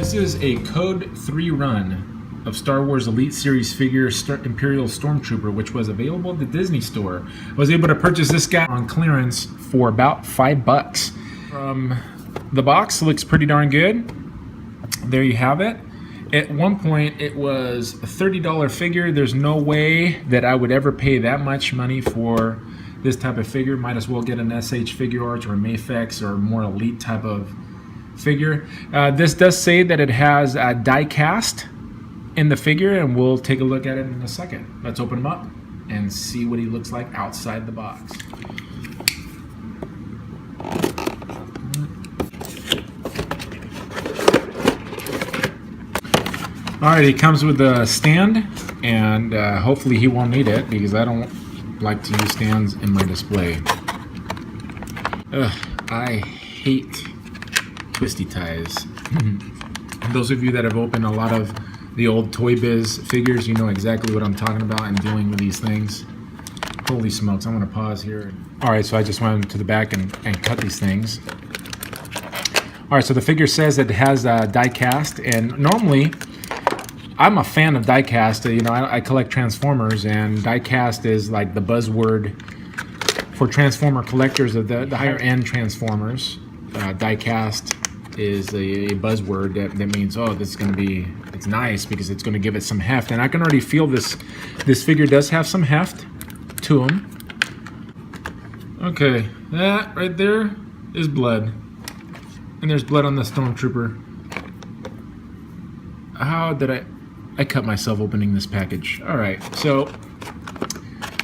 This is a Code 3 run of Star Wars Elite Series figure Imperial Stormtrooper, which was available at the Disney store. I was able to purchase this guy on clearance for about $5. The box looks pretty darn good. There you have it. At one point, it was a $30 figure. There's no way that I would ever pay that much money for this type of figure. Might as well get an SH Figure Arts or a Mafex or more elite type of figure. This does say that it has a die cast in the figure, and we'll take a look at it in a second. Let's open him up and see what he looks like outside the box. Alright, he comes with a stand, and hopefully he won't need it because I don't like to use stands in my display. I hate twisty ties. Those of you that have opened a lot of the old Toy Biz figures, you know exactly what I'm talking about and dealing with these things. Holy smokes, I'm going to pause here. Alright, so I just went to the back and cut these things. Alright, so the figure says it has a die cast, and normally I'm a fan of die cast. You know, I collect Transformers, and die cast is like the buzzword for Transformer collectors of the higher end Transformers. Die cast is a buzzword that means, oh, this is going to be, it's nice because it's going to give it some heft. And I can already feel this figure does have some heft to him. Okay, that right there is blood. And there's blood on the Stormtrooper. How did I cut myself opening this package. Alright, so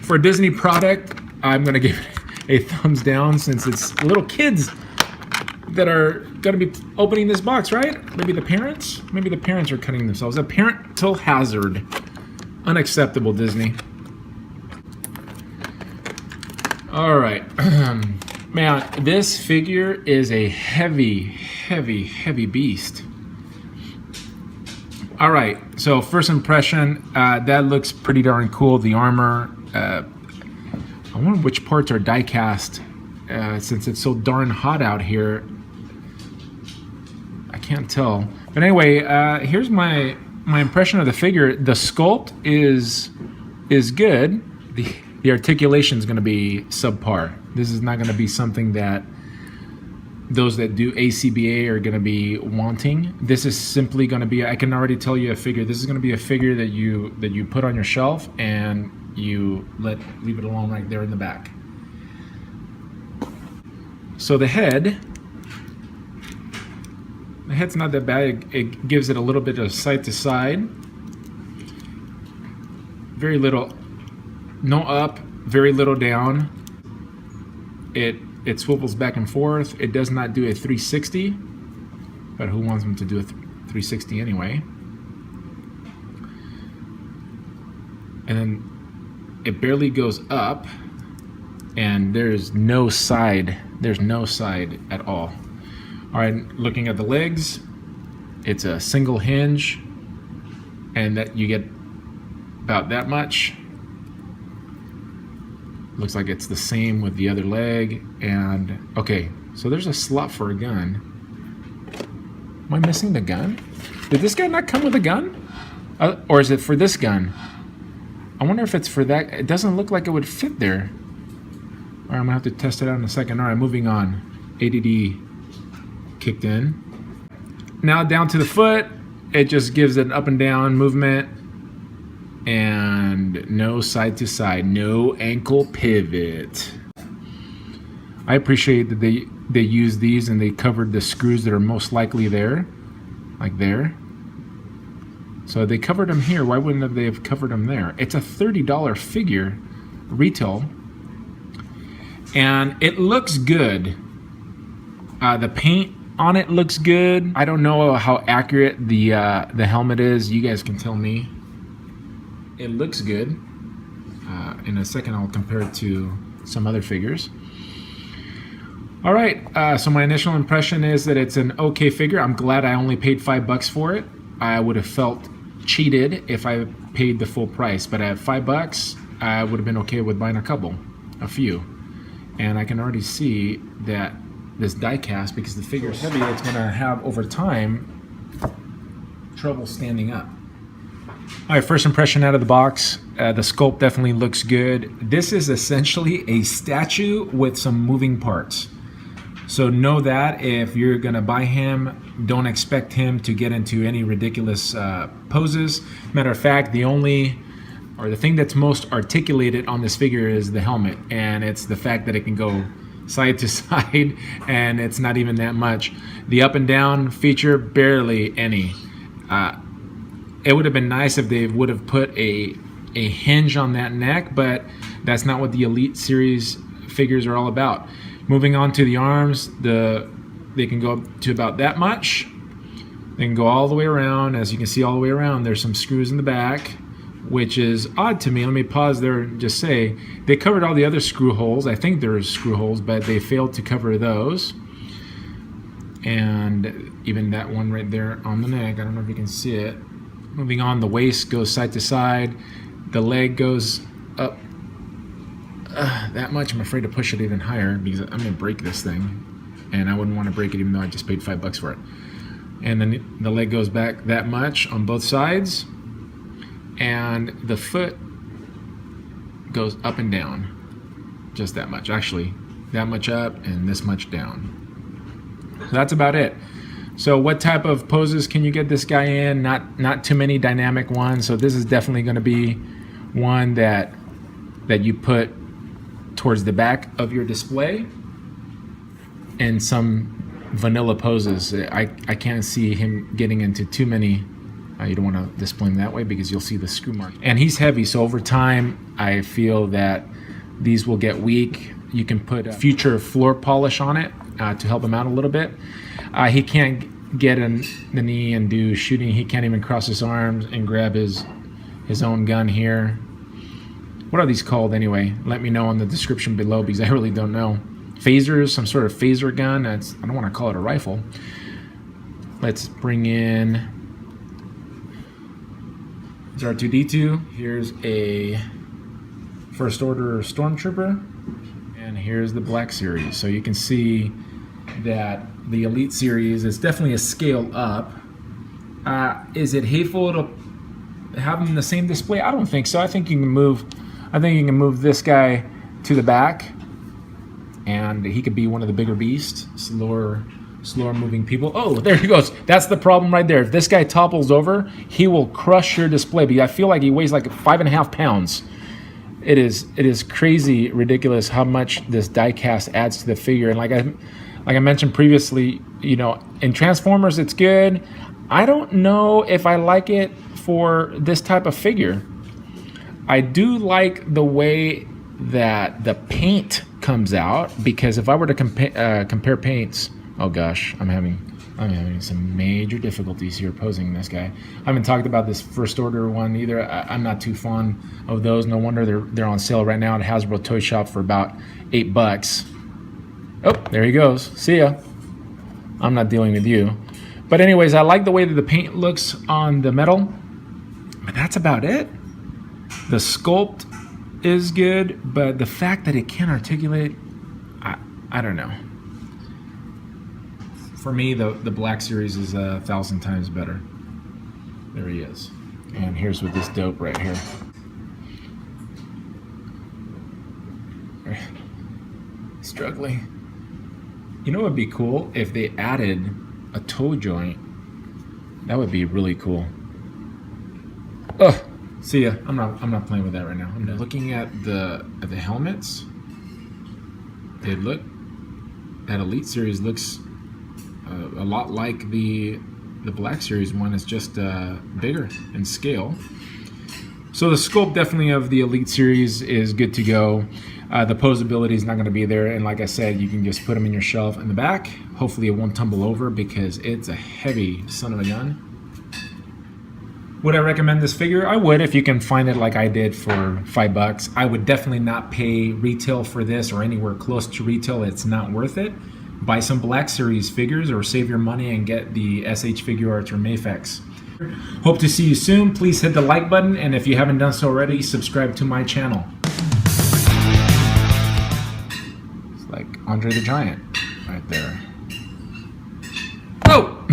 for a Disney product, I'm going to give it a thumbs down since it's little kids that are going to be opening this box, right? Maybe the parents? Maybe the parents are cutting themselves. A parental hazard. Unacceptable, Disney. Alright. Man, this figure is a heavy beast. Alright, so first impression, that looks pretty darn cool. The armor, I wonder which parts are die cast, since it's so darn hot out here. I can't tell. But anyway, here's my impression of the figure. The sculpt is good. The articulation is going to be subpar. This is not going to be something that those that do ACBA are going to be wanting. This is simply going to be, I can already tell you a figure. This is going to be a figure that you put on your shelf and you leave it alone right there in the back. So the head's not that bad. It gives it a little bit of side to side. Very little, no up, very little down. It swivels back and forth. It does not do a 360, but who wants them to do a 360 anyway? And then it barely goes up, and there's no side. There's no side at all. All right, looking at the legs, it's a single hinge, and that you get about that much. Looks like it's the same with the other leg. And okay, so there's a slot for a gun. Am I missing the gun? Did this guy not come with a gun? Or is it for this gun? I wonder if it's for that. It doesn't look like it would fit there. All right, I'm gonna have to test it out in a second. All right, moving on. ADD kicked in. Now down to the foot. It just gives it an up and down movement. And no side to side, no ankle pivot. I appreciate that they used these and they covered the screws that are most likely there, like there. So they covered them here. Why wouldn't they have covered them there? It's a $30 figure, retail, and it looks good. The paint on it looks good. I don't know how accurate the helmet is. You guys can tell me. It looks good. In a second I'll compare it to some other figures. Alright, so my initial impression is that it's an okay figure. I'm glad I only paid $5 for it. I would have felt cheated if I paid the full price, but at $5 I would have been okay with buying a few. And I can already see that this die cast, because the figure is heavy, it's going to have over time trouble standing up. All right, first impression out of the box. The sculpt definitely looks good. This is essentially a statue with some moving parts. So know that if you're gonna buy him, don't expect him to get into any ridiculous poses. Matter of fact, the thing that's most articulated on this figure is the helmet, and it's the fact that it can go side to side, and it's not even that much. The up and down feature, barely any. It would have been nice if they would have put a hinge on that neck, but that's not what the Elite Series figures are all about. Moving on to the arms, they can go up to about that much. They can go all the way around. As you can see all the way around, there's some screws in the back, which is odd to me. Let me pause there and just say, they covered all the other screw holes. I think there's screw holes, but they failed to cover those. And even that one right there on the neck, I don't know if you can see it. Moving on, the waist goes side to side. The leg goes up that much. I'm afraid to push it even higher because I'm gonna break this thing. And I wouldn't want to break it even though I just paid $5 for it. And then the leg goes back that much on both sides. And the foot goes up and down, just that much. Actually, that much up and this much down. So that's about it. So what type of poses can you get this guy in? Not too many dynamic ones. So this is definitely going to be one that you put towards the back of your display. And some vanilla poses. I can't see him getting into too many. You don't want to display him that way because you'll see the screw mark. And he's heavy, so over time, I feel that these will get weak. You can put future floor polish on it to help him out a little bit. He can't get in the knee and do shooting. He can't even cross his arms and grab his own gun here. What are these called anyway? Let me know in the description below because I really don't know. Phasers, some sort of phaser gun. I don't want to call it a rifle. Let's bring in... Here's R2-D2, here's a First Order Stormtrooper, and here's the Black Series. So you can see that the Elite Series is definitely a scale up. Is it hateful to have them in the same display? I don't think so. I think you can move this guy to the back, and he could be one of the bigger beasts, slower moving people. Oh, there he goes. That's the problem right there. If this guy topples over, he will crush your display. But I feel like he weighs like 5.5 pounds. It is crazy ridiculous how much this die cast adds to the figure. And like I mentioned previously, you know, in Transformers it's good. I don't know if I like it for this type of figure. I do like the way that the paint comes out, because if I were to compare paints, oh gosh, I'm having some major difficulties here posing this guy. I haven't talked about this First Order one either. I'm not too fond of those. No wonder they're on sale right now at Hasbro Toy Shop for about $8. Oh, there he goes. See ya. I'm not dealing with you. But anyways, I like the way that the paint looks on the metal. But that's about it. The sculpt is good, but the fact that it can't articulate, I don't know. For me, the Black Series is 1,000 times better. There he is. And here's with this dope right here. Struggling. You know what would be cool? If they added a toe joint. That would be really cool. Oh, see ya. I'm not playing with that right now. I'm looking at the helmets. That Elite Series looks a lot like the Black Series one. Is just bigger in scale. So the sculpt definitely of the Elite Series is good to go. The posability is not going to be there, and like I said, you can just put them in your shelf in the back. Hopefully it won't tumble over because it's a heavy son of a gun. Would I recommend this figure? I would, if you can find it like I did for $5. I would definitely not pay retail for this or anywhere close to retail. It's not worth it. Buy some Black Series figures or save your money and get the SH Figure Arts or Mafex. Hope to see you soon. Please hit the like button, and if you haven't done so already, subscribe to my channel. It's like Andre the Giant right there. Oh!